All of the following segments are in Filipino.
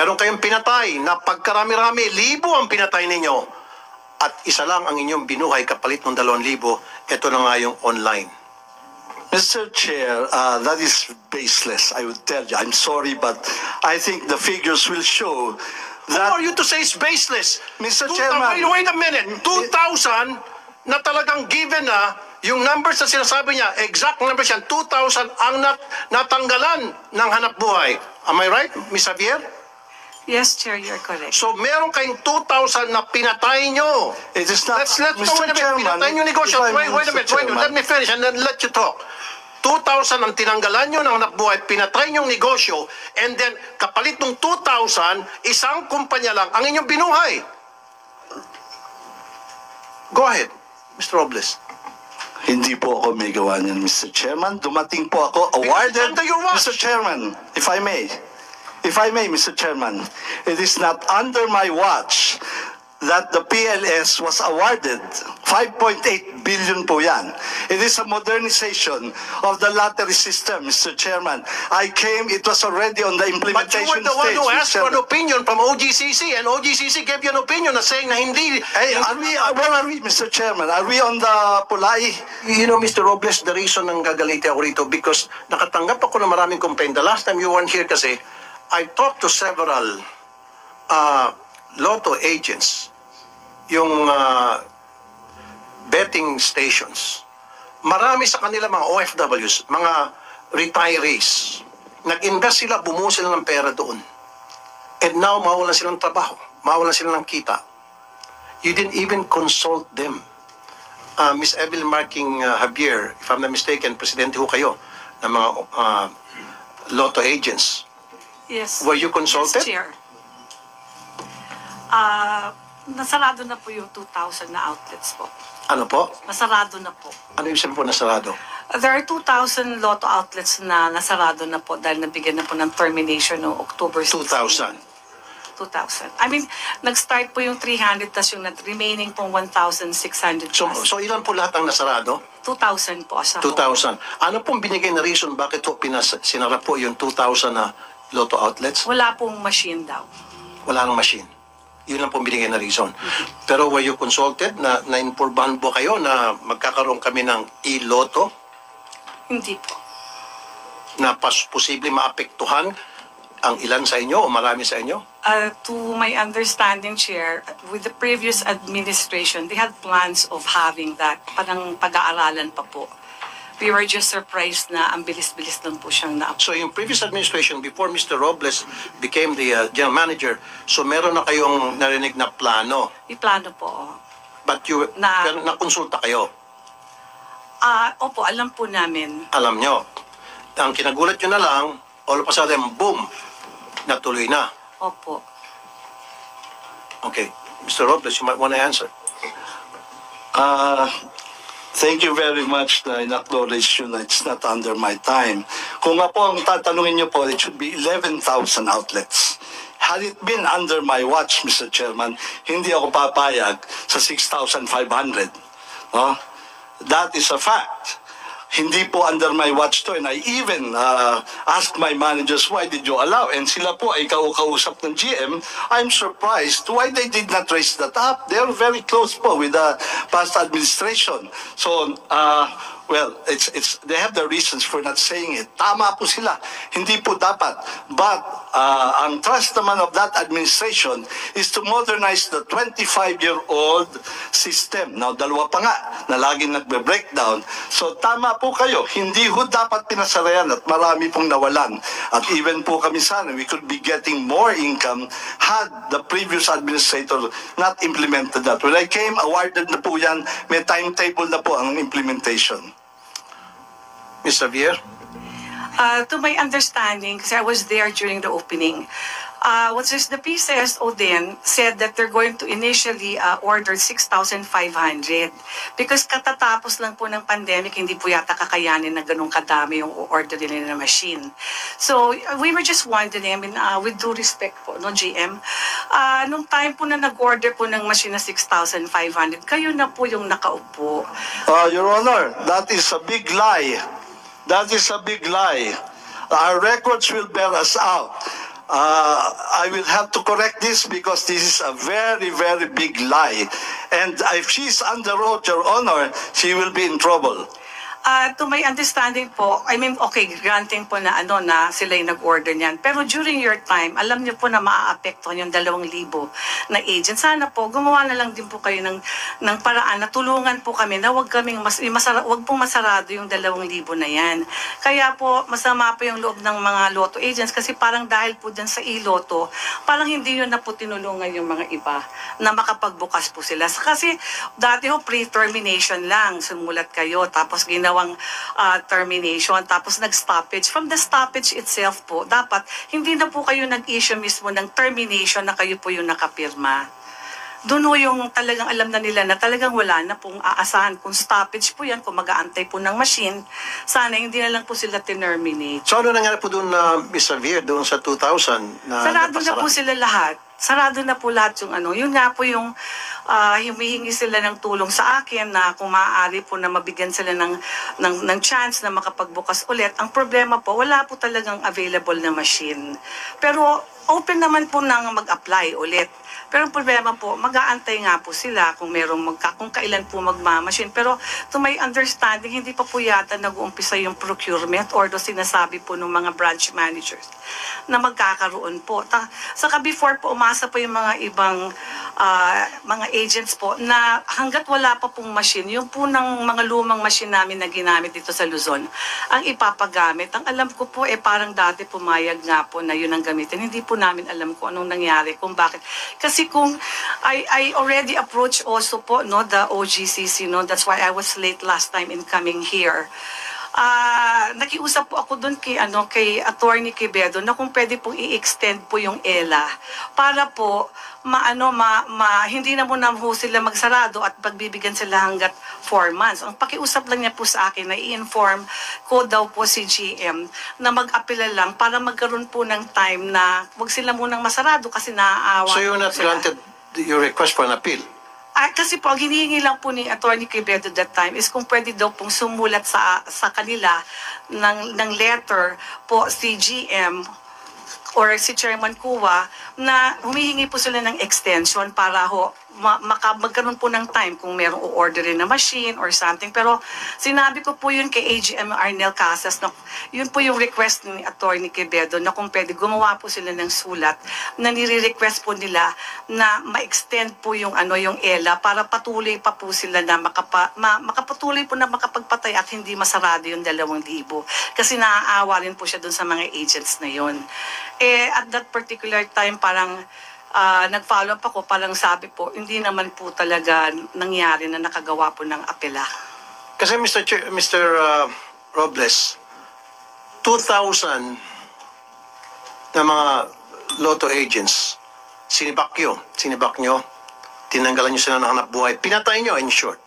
Meron kayong pinatay na pagkarami-rami, libo ang pinatay ninyo. At isa lang ang inyong binuhay kapalit ng 2,000. Ito na nga yung online. Mr. Chair, that is baseless, I would tell you. I'm sorry, but I think the figures will show Who that... are you to say it's baseless? Mr. Chairman... Wait a minute. 2,000 na talagang given na yung numbers na sinasabi niya, exact numbers yan, 2,000 ang natanggalan ng hanap buhay. Am I right, Ms. Javier? Yes, Chair, you're correct. So meron kayong 2,000 na pinatay nyo. It is not... Let's Mr. wait a minute. Chairman, Pinatay nyo negosyo. Wait a minute. Let me finish and then let you talk. 2,000 ang tinanggalan nyo ng hanap buhay, pinatay nyo negosyo, and then kapalit ng 2,000, isang kumpanya lang ang inyong binuhay. Go ahead, Mr. Robles. Hindi po ako may gawa niyan, Mr. Chairman. Dumating po ako awarded... under your watch. Mr. Chairman, if I may, Mr. Chairman, it is not under my watch that the PLS was awarded. 5.8 billion po yan. It is a modernization of the lottery system, Mr. Chairman. it was already on the But you implementation were the one stage, who Mr. asked for an Chairman. opinion from OGCC, and OGCC gave you an opinion na saying na hindi. Hey, where are we, Mr. Chairman? Are we on the Pulai? You know, Mr. Robles, the reason nang gagaliti ako rito because nakatanggap ako ng maraming complaint. The last time you weren't here kasi, I talked to several lotto agents, yung betting stations. Marami sa kanila mga OFWs, mga retirees. Nag-invest sila, bumuo sila ng pera doon. And now, mawalan silang trabaho. Mawalan silang kita. You didn't even consult them. Miss Evelyn Marking Javier, if I'm not mistaken, presidente ho kayo ng mga lotto agents. Yes. Were you consulted? Yes, Chair. Nasarado na po yung 2,000 na outlets po. Ano po? Nasarado na po. Ano yung sabi po nasarado? There are 2,000 lotto outlets na nasarado na po dahil nabigyan na po ng termination noong October 16. 2,000. 2,000. I mean, nag-start po yung 300 tas yung remaining pong 1,600 So, plus. so ilan po lahat ang nasarado? 2,000 po sa 2,000. Ano pong binigay na reason bakit po sinara po yung 2,000 na lotto outlets? Wala pong machine daw. Wala nang machine. Yun lang pong binigay na reason. Pero were you consulted? Na-informan po kayo na magkakaroon kami ng e-lotto Hindi po. na posible maapektuhan ang ilan sa inyo o marami sa inyo? To my understanding, Chair, with the previous administration, they had plans of having that. Parang pag-aaralan pa po. We were just surprised na ang bilis-bilis lang po siyang na. So yung previous administration, before Mr. Robles became the general manager, so meron na kayong narinig na plano. May plano po. But pero nakonsulta kayo. Opo, alam po namin. Alam nyo. Ang kinagulat nyo na lang, all of a sudden, boom, natuloy na. Opo. Okay. Mr. Robles, you might want to answer. Thank you very much na in-acknowledge you na it's not under my time. Kung nga po ang tatanungin niyo po, it should be 11,000 outlets. Had it been under my watch, Mr. Chairman, hindi ako papayag sa 6,500. No? That is a fact. Hindi po under my watch to, and I even asked my managers, why did you allow? And sila po ay kausap ng GM. I'm surprised why they did not raise that up. They are very close po with the past administration. So, well, they have the reasons for not saying it. Tama po sila. Hindi po dapat. But ang trust naman of that administration is to modernize the 25-year-old system. Now, dalawa pa nga na laging nagbe-breakdown. So, tama po kayo. Hindi ho dapat pinasarayan at marami pong nawalan. At even po kami sana, we could be getting more income had the previous administrator not implemented that. When I came, awarded na po yan. May timetable na po ang implementation. Ms. Javier? To my understanding, because I was there during the opening, the PCSO then said that they're going to initially order 6,500 because katatapos lang po ng pandemic, hindi po yata kakayanin na ganun kadami yung order nila na machine. So we were just wondering, I mean, with due respect po, no, GM, nung time po na nag-order po ng machine na 6,500, kayo na po yung nakaupo. Your Honor, that is a big lie. That is a big lie. Our records will bear us out. I will have to correct this because this is a very, very big lie. And if she's under oath, Your Honor, she will be in trouble. To my understanding po, I mean, okay, granting po na na sila yung nag-order niyan. Pero during your time, alam niyo po na maaapektuhan yung 2,000 na agent. Sana po, gumawa na lang din po kayo ng paraan na tulungan po kami na wag pong masarado yung 2,000 na yan. Kaya po, masama po yung loob ng mga lotto agents kasi parang dahil po dyan sa e-lotto, parang hindi yun na po tinulungan yung mga iba na makapagbukas po sila. Kasi dati ho, pre-termination lang, sumulat kayo, tapos ginawang termination, tapos nag-stoppage. From the stoppage itself po, dapat hindi na po kayo nag-issue mismo ng termination na kayo po yung nakapirma. Doon ho yung talagang alam na nila na talagang wala na pong aasahan. Kung stoppage po yan, kung mag-aantay po ng machine, sana hindi na lang po sila terminate. So ano nangyari po doon na Miss Xavier, doon sa 2,000 na Sarado na napasara? po sila lahat. Sarado na po lahat yung Yun nga po yung humihingi sila ng tulong sa akin na kung maaari po na mabigyan sila ng chance na makapagbukas ulit. Ang problema po, wala po talagang available na machine. Pero open naman po nang mag-apply ulit. Pero ang problema po, mag-aantay nga po sila kung kung kailan po magmamachine. Pero to my understanding, hindi pa po yata nag-uumpisa yung procurement or sinasabi po ng mga branch managers na magkakaroon po. Saka before po, umasa po yung mga ibang mga agents po na hanggat wala pa pong machine, yung po ng mga lumang machine namin na ginamit dito sa Luzon, ang ipapagamit. Ang alam ko po, parang dati pumayag nga po na yun ang gamitin. Hindi po namin alam kung anong nangyari, kung bakit. Kasi kung I already approached also po the OGCC, that's why I was late last time in coming here. Nakiusap po ako doon kay Attorney Quevedo na kung pwede pong i-extend po yung ELA para po hindi na muna ho sila magsarado at pagbibigyan sila hanggat 4 months. Ang pakiusap lang niya po sa akin na i-inform ko daw po si GM na mag-apela lang para magkaroon po ng time na wag sila munang masarado kasi naaawa. So you're not sila. granted your request for an appeal? Kasi po, ang hinihingi lang po ni Attorney Quevedo that time is kung pwede daw pong sumulat sa kanila ng letter po si GM or si Chairman Kuwa na humihingi po sila ng extension para magkaroon po ng time kung merong o-orderin na machine or something. Pero sinabi ko po yun kay AGM Arnel Casas na yun po yung request ni Attorney Quevedo na kung pwede gumawa po sila ng sulat na nire-request po nila na ma-extend po yung yung ELA para patuloy pa po sila na makapatuloy po na makapagpatay at hindi masarado yung 2,000 kasi naaawa rin po siya dun sa mga agents na yun. At that particular time parang nag-follow up ako, parang sabi po, hindi naman po talaga nangyari na nakagawa po ng apela. Kasi Mr. Robles, 2,000 na mga lotto agents, sinibak nyo, tinanggalan nyo sila ng hanap buhay, pinatay nyo in short.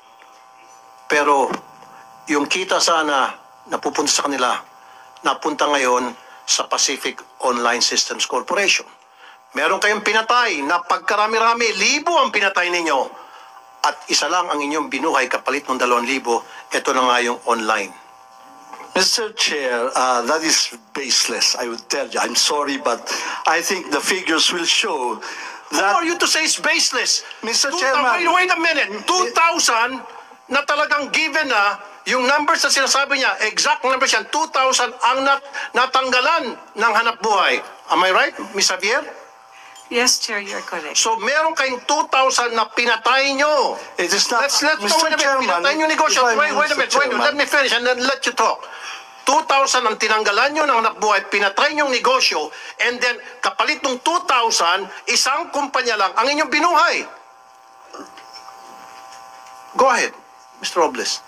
Pero yung kita sana napupunta sa kanila, napunta ngayon sa Pacific Online Systems Corporation. Meron kayong pinatay na pagkarami-rami, 1,000 ang pinatay ninyo. At isa lang ang inyong binuhay kapalit ng 2,000. Ito na nga yung online. Mr. Chair, that is baseless, I would tell you. I'm sorry, but I think the figures will show Who that... are you to say it's baseless? Mr. Chairman... Wait a minute. 2,000 na talagang given na yung numbers na sinasabi niya, exact numbers yan, 2,000 ang natanggalan ng hanap buhay. Am I right, Ms. Javier? Yes, Chair, you're correct. So meron kayong 2,000 na pinatay nyo. It is not... Let's Mr. wait a minute. Chairman, Pinatay nyo negosyo. if I may, Wait a Mr. minute. Chairman. Let me finish and then let you talk. 2,000 ang tinanggalan nyo ng hanap buhay, pinatay nyo yung negosyo, and then kapalit ng 2,000, isang kumpanya lang ang inyong binuhay. Go ahead, Mr. Robles.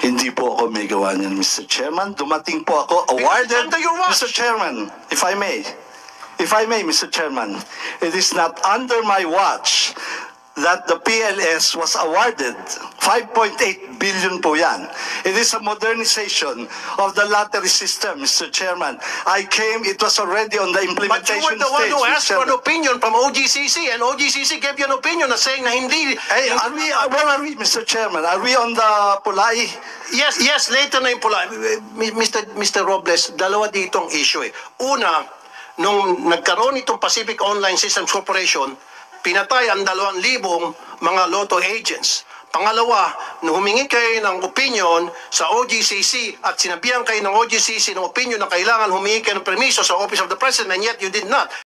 Hindi po ako may gawa niyan, Mr. Chairman. Dumating po ako awarded... under your watch. Mr. Chairman, if I may, Mr. Chairman, it is not under my watch that the PLS was awarded. 5.8 billion po yan. It is a modernization of the lottery system, Mr. Chairman. it was already on the But you implementation were the one stage, who Mr. asked for an Chairman. opinion from OGCC, and OGCC gave you an opinion na saying na hindi... Hey, where are we, Mr. Chairman? Are we on the Pulai? Yes, later na yung pula. Mr. Robles, dalawa ditong issue eh. Una, nung nagkaroon itong Pacific Online Systems Corporation, pinatay ang 2,000 mga lotto agents. Pangalawa, nung humingi kayo ng opinion sa OGCC at sinabihan kayo ng OGCC ng opinion na kailangan humingi kayo ng permiso sa Office of the President and yet you did not.